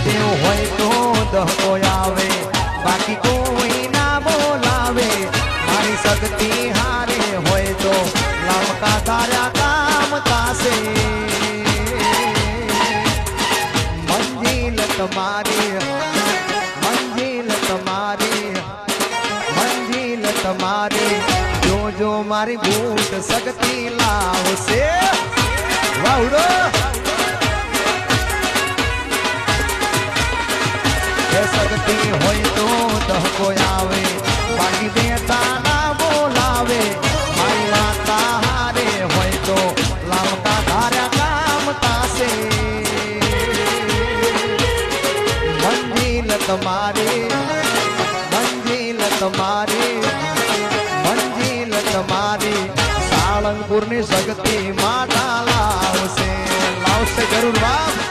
દેવ હોય તો દહકો આવે, બાકી કોઈ ના બોલાવે. મારી શક્તિ હારે હોય તો લમકા તાર્યા કામ થાશે. મંજિલ તમારી, મંજિલ તમારી, મંજિલ તમારી. જોજો મારી બૂટ શક્તિ લાવશે. વાવડો એ શક્તિ હોય તો દહકો આવે, બાકી દેતા ના બોલાવે. મારી માતા હારે હોય તો લાવતા ધાર્યા કામ થાશે. મંજિલ તમારી, મંજિલ તમારી, મંજિલ તમારી. સાળંગપુરની શક્તિ માતા લાવશે, લાવશે જરૂર બાપ.